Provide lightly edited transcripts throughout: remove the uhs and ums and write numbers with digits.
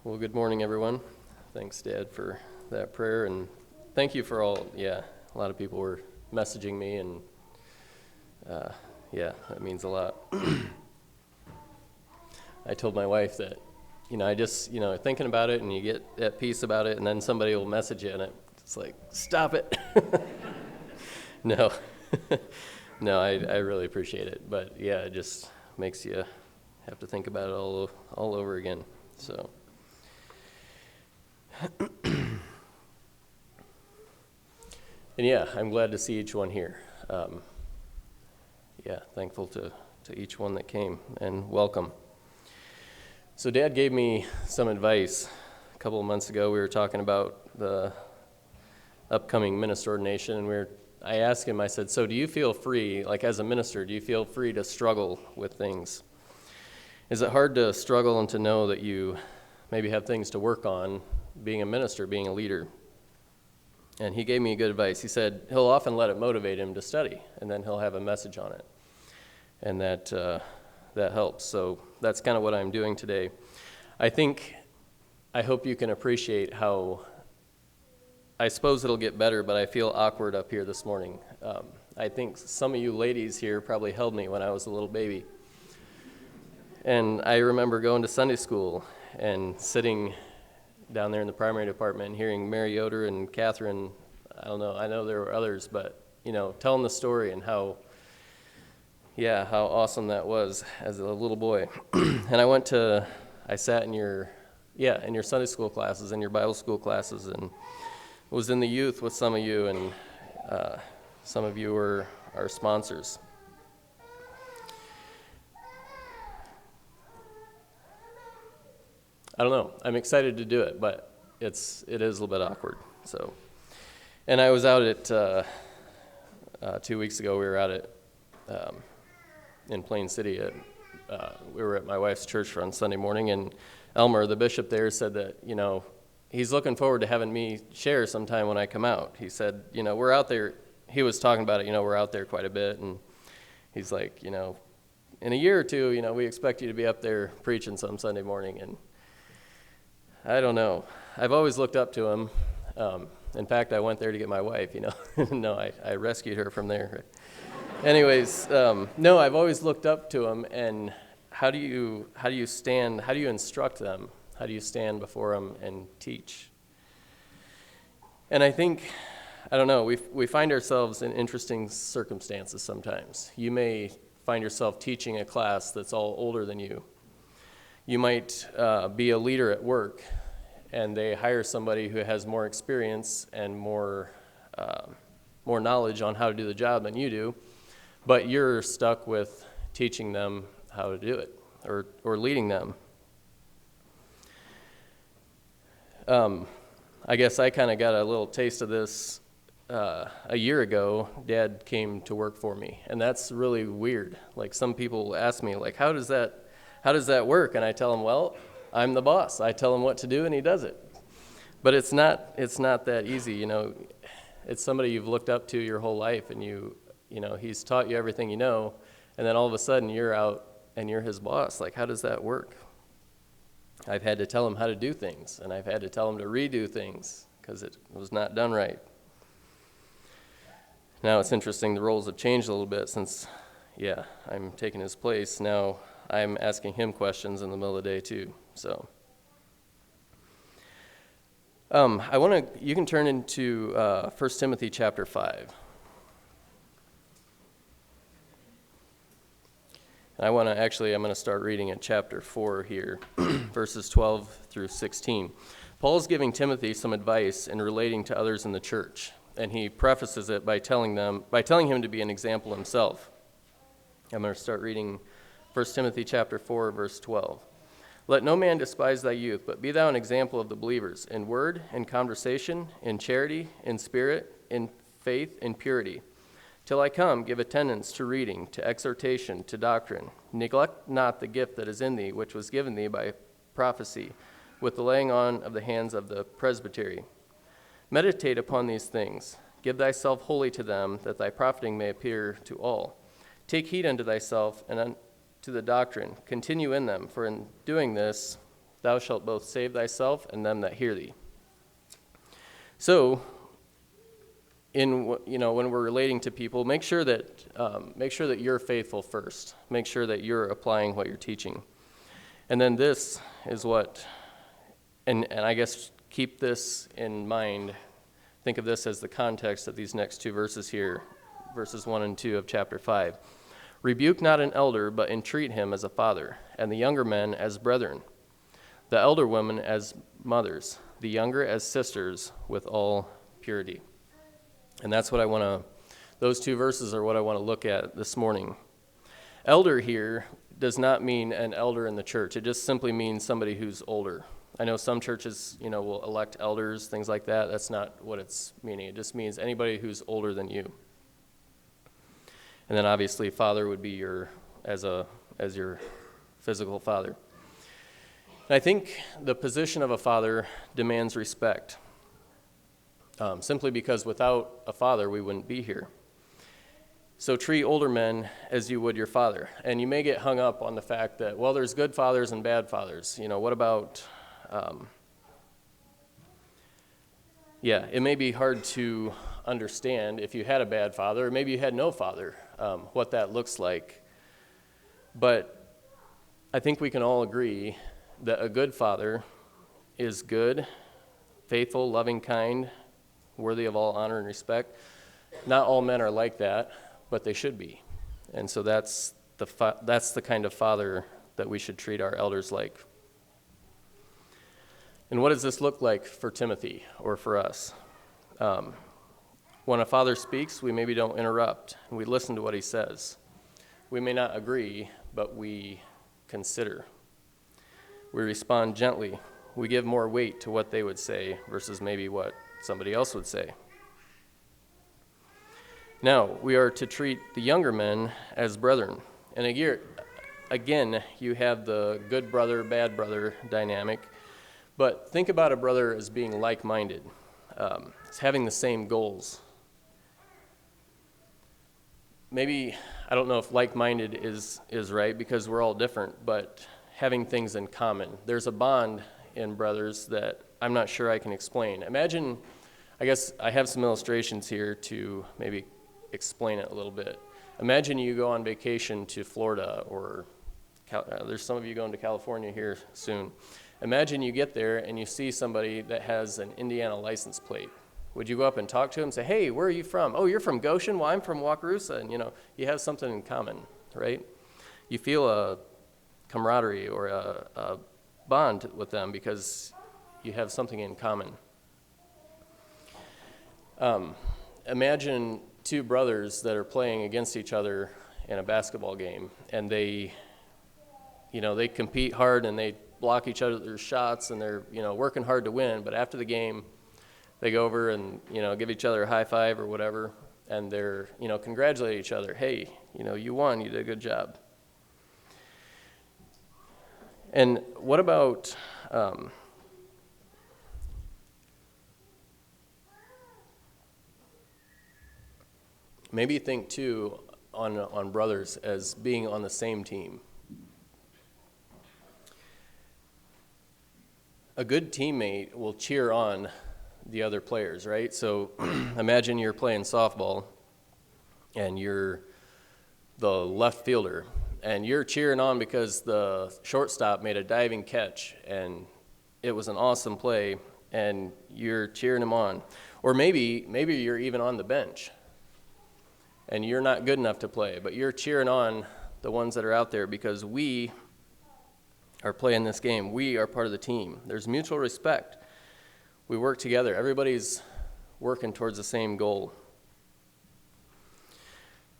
Well, good morning, everyone. Thanks, Dad, for that prayer, and thank you for all, a lot of people were messaging me, and that means a lot. I told my wife that, I just, thinking about it, and you get at peace about it, and then somebody will message you, and it's like, stop it. No, no, I really appreciate it, but yeah, it just makes you have to think about it all over again, so. And yeah, I'm glad to see each one here. Thankful to each one that came, and welcome. So Dad gave me some advice a couple of months ago. We were talking about the upcoming minister ordination, and I asked him, I said, so do you feel free, like as a minister, do you feel free to struggle with things? Is it hard to struggle and to know that you maybe have things to work on being a minister, being a leader? And he gave me good advice. He said he'll often let it motivate him to study, and then he'll have a message on it. And that helps. So that's kind of what I'm doing today. I hope you can appreciate how, I suppose it'll get better, but I feel awkward up here this morning. I think some of you ladies here probably held me when I was a little baby. And I remember going to Sunday school and sitting down there in the primary department and hearing Mary Yoder and Catherine, I don't know, I know there were others, but, telling the story and how awesome that was as a little boy. And I sat in your Sunday school classes and your Bible school classes, and was in the youth with some of you, and some of you were our sponsors. I don't know. I'm excited to do it, but it is a little bit awkward. So, and I was out at 2 weeks ago. We were out at in Plain City. We were at my wife's church on Sunday morning, and Elmer, the bishop there, said that he's looking forward to having me share sometime when I come out. He said, we're out there. He was talking about it. We're out there quite a bit, and he's like, in a year or two, we expect you to be up there preaching some Sunday morning. And I don't know. I've always looked up to him. In fact, I went there to get my wife, No, I rescued her from there. Anyways, no, I've always looked up to him, and how do you stand, how do you instruct them? How do you stand before them and teach? And I think, I don't know, we find ourselves in interesting circumstances sometimes. You may find yourself teaching a class that's all older than you. You might be a leader at work, and they hire somebody who has more experience and more knowledge on how to do the job than you do, but you're stuck with teaching them how to do it or leading them. I guess I kind of got a little taste of this a year ago. Dad came to work for me, and that's really weird. Like, some people ask me, like, how does that work? And I tell them, well, I'm the boss. I tell him what to do, and he does it. But it's not that easy, It's somebody you've looked up to your whole life, and he's taught you everything you know, and then all of a sudden you're out and you're his boss. Like, how does that work? I've had to tell him how to do things, and I've had to tell him to redo things because it was not done right. Now it's interesting, the roles have changed a little bit since, I'm taking his place. Now I'm asking him questions in the middle of the day too. So you can turn into 1 Timothy chapter 5. I'm going to start reading at chapter 4 here, verses 12 through 16. Paul is giving Timothy some advice in relating to others in the church, and he prefaces it by telling him to be an example himself. I'm going to start reading 1 Timothy chapter 4, verse 12. Let no man despise thy youth, but be thou an example of the believers, in word, in conversation, in charity, in spirit, in faith, in purity. Till I come, give attendance to reading, to exhortation, to doctrine. Neglect not the gift that is in thee, which was given thee by prophecy, with the laying on of the hands of the presbytery. Meditate upon these things. Give thyself wholly to them, that thy profiting may appear to all. Take heed unto thyself and unto the doctrine. Continue in them, for in doing this Thou shalt both save thyself and them that hear thee. So, when we're relating to people, make sure that you're faithful first. Make sure that you're applying what you're teaching. And then this is what, and I guess keep this in mind. Think of this as the context of these next two verses here, verses 1 and 2 of chapter 5. Rebuke not an elder, but entreat him as a father, and the younger men as brethren, the elder women as mothers, the younger as sisters, with all purity. And that's what those two verses are what I want to look at this morning. Elder here does not mean an elder in the church. It just simply means somebody who's older. I know some churches, will elect elders, things like that. That's not what it's meaning. It just means anybody who's older than you. And then obviously father would be your physical father. And I think the position of a father demands respect. Simply because without a father, we wouldn't be here. So treat older men as you would your father. And you may get hung up on the fact that, well, there's good fathers and bad fathers. What about, it may be hard to understand if you had a bad father, or maybe you had no father, what that looks like. But I think we can all agree that a good father is good, faithful, loving, kind, worthy of all honor and respect. Not all men are like that, but they should be. And so that's the kind of father that we should treat our elders like. And what does this look like for Timothy or for us? When a father speaks, we maybe don't interrupt, and we listen to what he says. We may not agree, but we consider. We respond gently. We give more weight to what they would say versus maybe what somebody else would say. Now, we are to treat the younger men as brethren. And again, you have the good brother, bad brother dynamic. But think about a brother as being like-minded. It's having the same goals. Maybe, I don't know if like-minded is right because we're all different, but having things in common. There's a bond in brothers that I'm not sure I can explain. Imagine, I guess I have some illustrations here to maybe explain it a little bit. Imagine you go on vacation to Florida, or there's some of you going to California here soon. Imagine you get there and you see somebody that has an Indiana license plate. Would you go up and talk to him and say, hey, where are you from? Oh, you're from Goshen? Well, I'm from Wakarusa. And, you have something in common, right? You feel a camaraderie or a bond with them because you have something in common. Imagine two brothers that are playing against each other in a basketball game, and they compete hard and they block each other's shots, and they're working hard to win. But after the game, they go over and give each other a high five or whatever, and they're congratulate each other. Hey, you won. You did a good job. And what about maybe think too on brothers as being on the same team. A good teammate will cheer on the other players, right? So imagine you're playing softball and you're the left fielder and you're cheering on because the shortstop made a diving catch and it was an awesome play and you're cheering him on. Or maybe you're even on the bench and you're not good enough to play, but you're cheering on the ones that are out there because we are playing this game. We are part of the team. There's mutual respect. We work together. Everybody's working towards the same goal.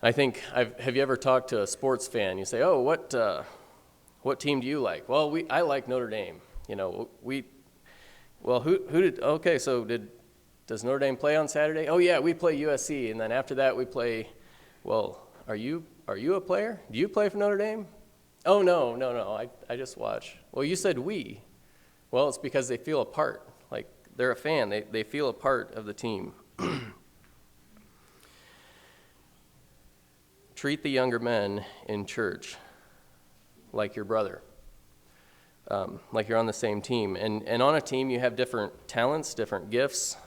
I think, have you ever talked to a sports fan? You say, oh, what team do you like? Well, I like Notre Dame. Does Notre Dame play on Saturday? Oh yeah, we play USC, and then after that we play, well, are you a player? Do you play for Notre Dame? Oh, no, I just watch. Well, you said we. Well, it's because they feel a part. Like, they're a fan. They feel a part of the team. Treat the younger men in church like your brother. like you're on the same team. And on a team, you have different talents, different gifts.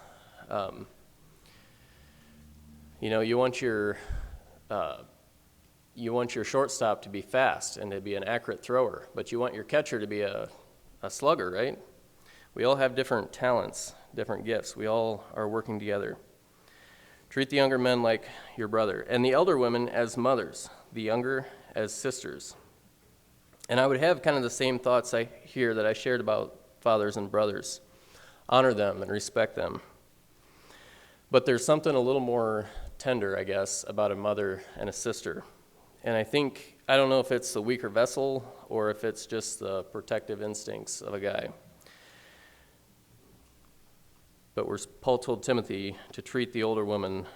You want your shortstop to be fast and to be an accurate thrower, but you want your catcher to be a slugger, right? We all have different talents, different gifts. We all are working together. Treat the younger men like your brother, and the elder women as mothers, the younger as sisters. And I would have kind of the same thoughts here that I shared about fathers and brothers. Honor them and respect them. But there's something a little more tender, I guess, about a mother and a sister. And I don't know if it's the weaker vessel or if it's just the protective instincts of a guy. But Paul told Timothy to treat the older women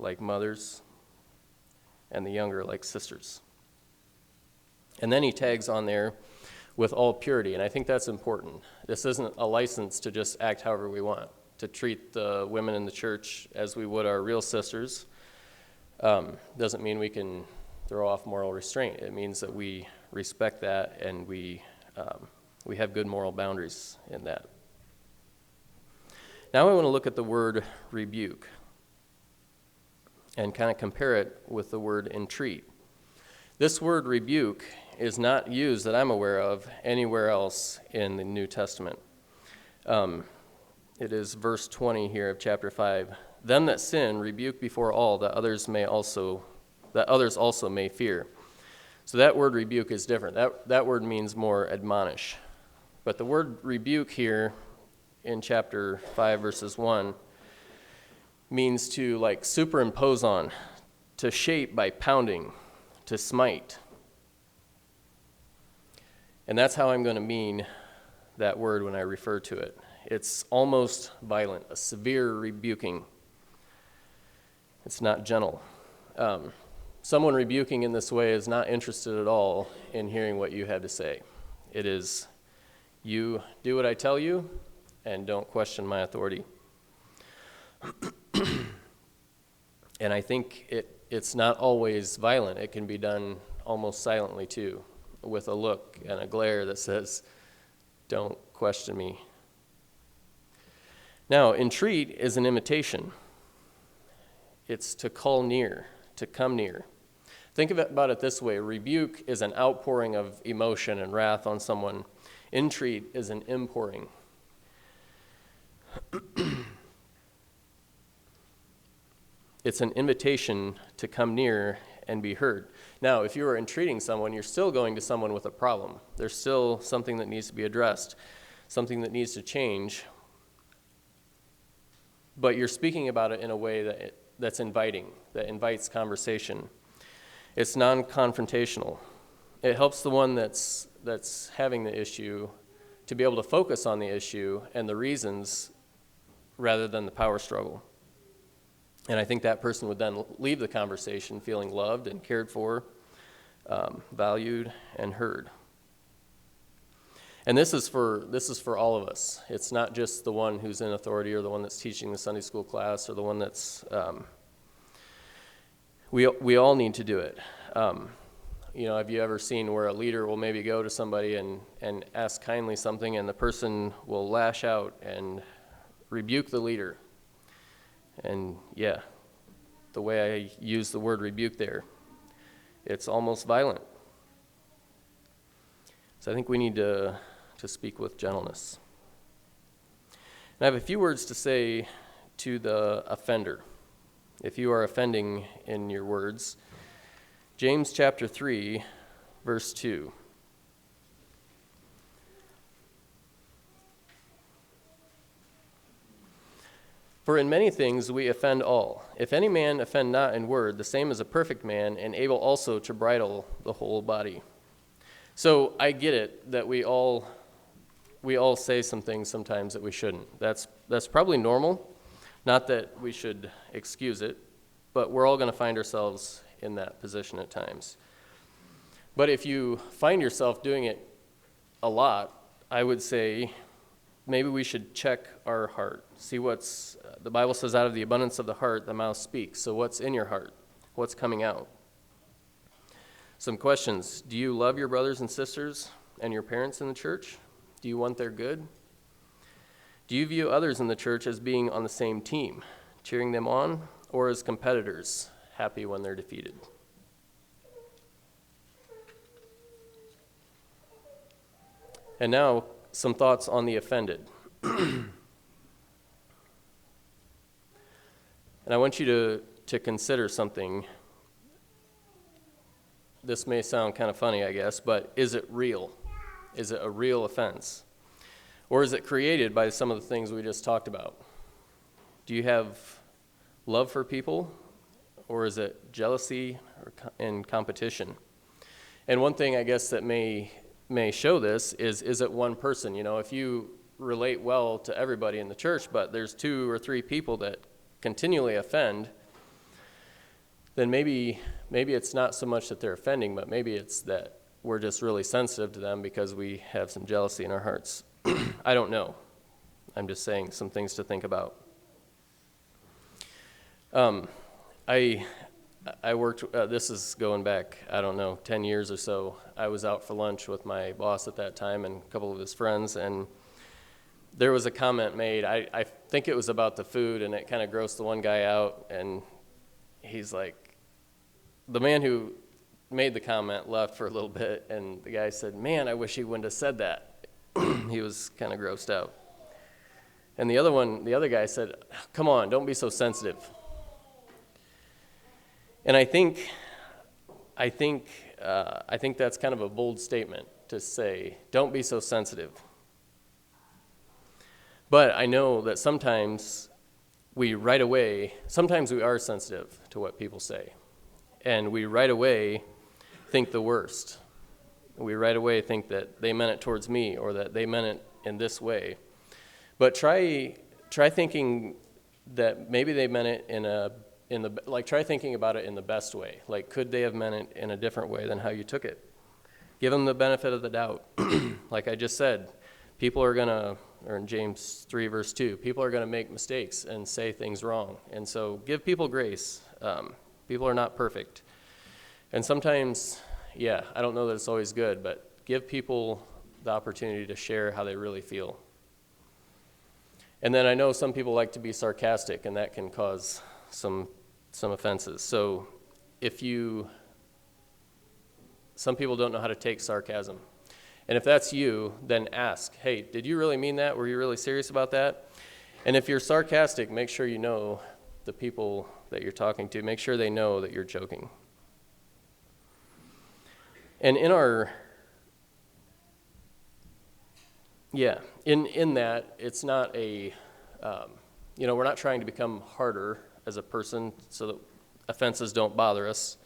like mothers and the younger like sisters. And then he tags on there with all purity, and I think that's important. This isn't a license to just act however we want, to treat the women in the church as we would our real sisters. Doesn't mean we can throw off moral restraint. It means that we respect that and we have good moral boundaries in that. Now I want to look at the word rebuke and kind of compare it with the word entreat. This word rebuke is not used that I'm aware of anywhere else in the New Testament. It is verse 20 here of chapter 5. Them that sin rebuke before all, that others also may fear. So that word rebuke is different. That word means more admonish. But the word rebuke here in chapter 5, verses 1, means to superimpose on, to shape by pounding, to smite. And that's how I'm going to mean that word when I refer to it. It's almost violent, a severe rebuking. It's not gentle. Someone rebuking in this way is not interested at all in hearing what you have to say. It is, you do what I tell you, and don't question my authority. And I think it's not always violent. It can be done almost silently too, with a look and a glare that says, don't question me. Now, entreat is an imitation. It's to call near, to come near. Think about it this way. Rebuke is an outpouring of emotion and wrath on someone. Entreat is an inpouring. It's an invitation to come near and be heard. Now, if you are entreating someone, you're still going to someone with a problem. There's still something that needs to be addressed, something that needs to change. But you're speaking about it in a way that's inviting, that invites conversation. It's non-confrontational. It helps the one that's having the issue to be able to focus on the issue and the reasons rather than the power struggle. And I think that person would then leave the conversation feeling loved and cared for, valued and heard. And this is for all of us. It's not just the one who's in authority or the one that's teaching the Sunday school class or the one that's, we all need to do it. Have you ever seen where a leader will maybe go to somebody and ask kindly something and the person will lash out and rebuke the leader? And yeah, the way I use the word rebuke there, it's almost violent. So I think we need to speak with gentleness. And I have a few words to say to the offender. If you are offending in your words, James chapter 3, verse 2. For in many things we offend all. If any man offend not in word, the same is a perfect man, and able also to bridle the whole body. So I get it that we all say some things sometimes that we shouldn't. That's probably normal. Not that we should excuse it, but we're all going to find ourselves in that position at times. But if you find yourself doing it a lot, I would say maybe we should check our heart. See the Bible says out of the abundance of the heart, the mouth speaks. So what's in your heart? What's coming out? Some questions. Do you love your brothers and sisters and your parents in the church? Do you want their good? Do you view others in the church as being on the same team, cheering them on, or as competitors, happy when they're defeated? And now, some thoughts on the offended. And I want you to consider something. This may sound kind of funny, I guess, but is it real? Is it a real offense? Or is it created by some of the things we just talked about? Do you have love for people, or is it jealousy and competition? And one thing I guess that may show this is it one person? If you relate well to everybody in the church, but there's 2 or 3 people that continually offend, then maybe it's not so much that they're offending, but maybe it's that we're just really sensitive to them because we have some jealousy in our hearts. I don't know. I'm just saying some things to think about. I worked, this is going back, 10 years or so. I was out for lunch with my boss at that time and a couple of his friends, and there was a comment made. I think it was about the food, and it kind of grossed the one guy out, and he's like, the man who made the comment left for a little bit, and the guy said, "Man, I wish he wouldn't have said that." He was kind of grossed out. And the other guy said, "Come on, don't be so sensitive." And I think that's kind of a bold statement to say, don't be so sensitive. But I know that sometimes we are sensitive to what people say. And we right away think the worst. We right away think that they meant it towards me, or that they meant it in this way. But try thinking that maybe they meant it try thinking about it in the best way. Like, could they have meant it in a different way than how you took it? Give them the benefit of the doubt. Like I just said, or in James 3 verse 2, people are going to make mistakes and say things wrong. And so give people grace. People are not perfect. And sometimes, I don't know that it's always good, but give people the opportunity to share how they really feel. And then I know some people like to be sarcastic, and that can cause some offenses. So some people don't know how to take sarcasm. And if that's you, then ask, "Hey, did you really mean that? Were you really serious about that?" And if you're sarcastic, make sure you know the people that you're talking to. Make sure they know that you're joking. And in that, it's not we're not trying to become harder as a person so that offenses don't bother us.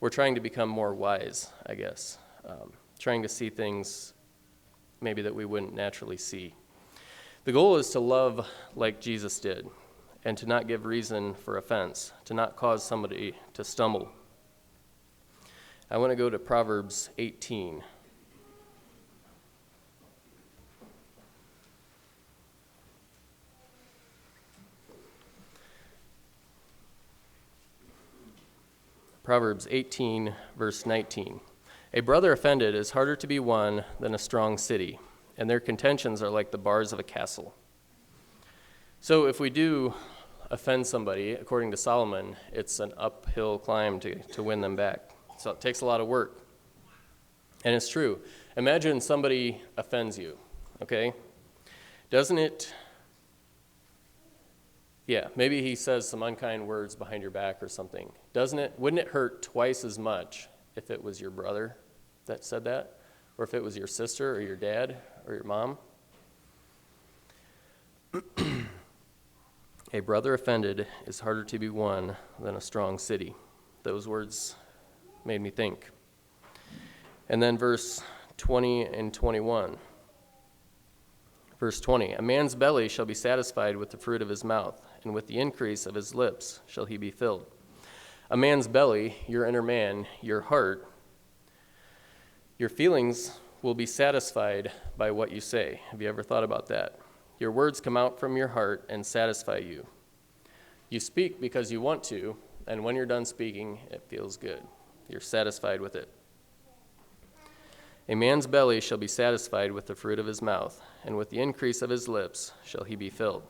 We're trying to become more wise, I guess. Trying to see things maybe that we wouldn't naturally see. The goal is to love like Jesus did, and to not give reason for offense, to not cause somebody to stumble. I want to go to Proverbs 18. Proverbs 18, verse 19. "A brother offended is harder to be won than a strong city, and their contentions are like the bars of a castle." So if we do offend somebody, according to Solomon, it's an uphill climb to win them back. So it takes a lot of work. And it's true. Imagine somebody offends you, okay? Doesn't it, maybe he says some unkind words behind your back or something. Wouldn't it hurt twice as much if it was your brother that said that? Or if it was your sister or your dad or your mom? "A brother offended is harder to be won than a strong city." Those words made me think. And then verse 20 and 21. Verse 20, "A man's belly shall be satisfied with the fruit of his mouth, and with the increase of his lips shall he be filled." A man's belly, your inner man, your heart, your feelings will be satisfied by what you say. Have you ever thought about that? Your words come out from your heart and satisfy you. You speak because you want to, and when you're done speaking, it feels good. You're satisfied with it. A man's belly shall be satisfied with the fruit of his mouth, and with the increase of his lips shall he be filled.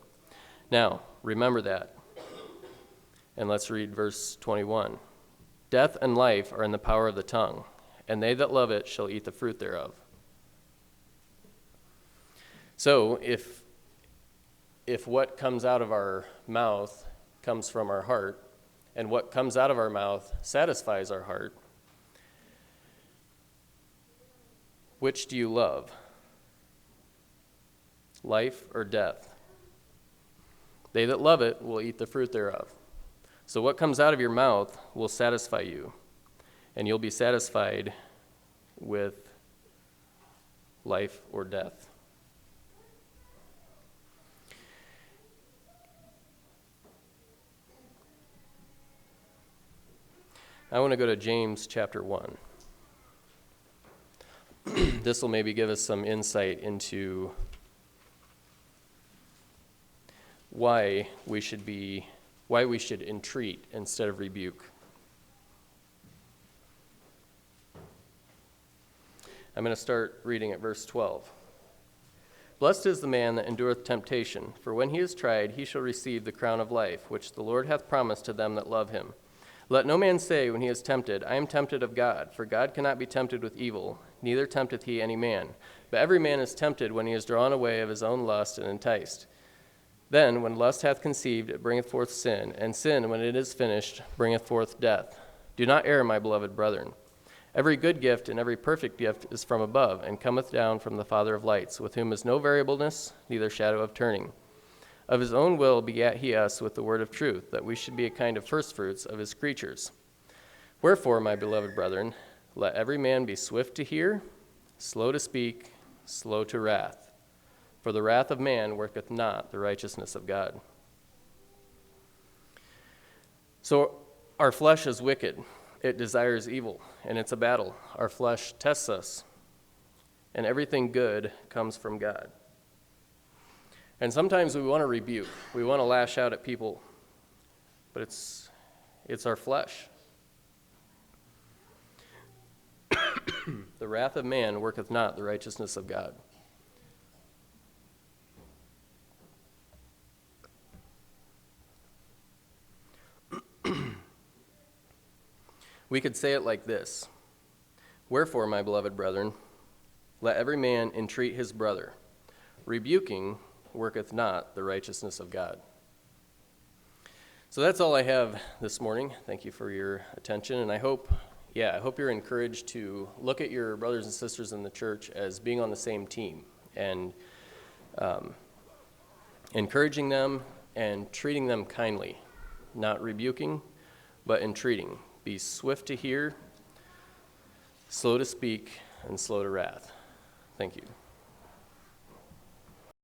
Now, remember that. And let's read verse 21. Death and life are in the power of the tongue, and they that love it shall eat the fruit thereof. So, if what comes out of our mouth comes from our heart, and what comes out of our mouth satisfies our heart, which do you love? Life or death? They that love it will eat the fruit thereof. So what comes out of your mouth will satisfy you, and you'll be satisfied with life or death. I want to go to James chapter 1. This will maybe give us some insight into why we should entreat instead of rebuke. I'm going to start reading at verse 12. Blessed is the man that endureth temptation, for when he is tried, he shall receive the crown of life, which the Lord hath promised to them that love him. Let no man say when he is tempted, I am tempted of God, for God cannot be tempted with evil, neither tempteth he any man. But every man is tempted when he is drawn away of his own lust and enticed. Then, when lust hath conceived, it bringeth forth sin, and sin, when it is finished, bringeth forth death. Do not err, my beloved brethren. Every good gift and every perfect gift is from above, and cometh down from the Father of lights, with whom is no variableness, neither shadow of turning. Of his own will begat he us with the word of truth, that we should be a kind of firstfruits of his creatures. Wherefore, my beloved brethren, let every man be swift to hear, slow to speak, slow to wrath. For the wrath of man worketh not the righteousness of God. So our flesh is wicked. It desires evil, and it's a battle. Our flesh tests us, and everything good comes from God. And sometimes we want to rebuke. We want to lash out at people, but it's our flesh. The wrath of man worketh not the righteousness of God. We could say it like this. Wherefore, my beloved brethren, let every man entreat his brother. Rebuking worketh not the righteousness of God. So that's all I have this morning. Thank you for your attention, and I hope you're encouraged to look at your brothers and sisters in the church as being on the same team and encouraging them and treating them kindly, not rebuking, but entreating. Be swift to hear, slow to speak, and slow to wrath. Thank you.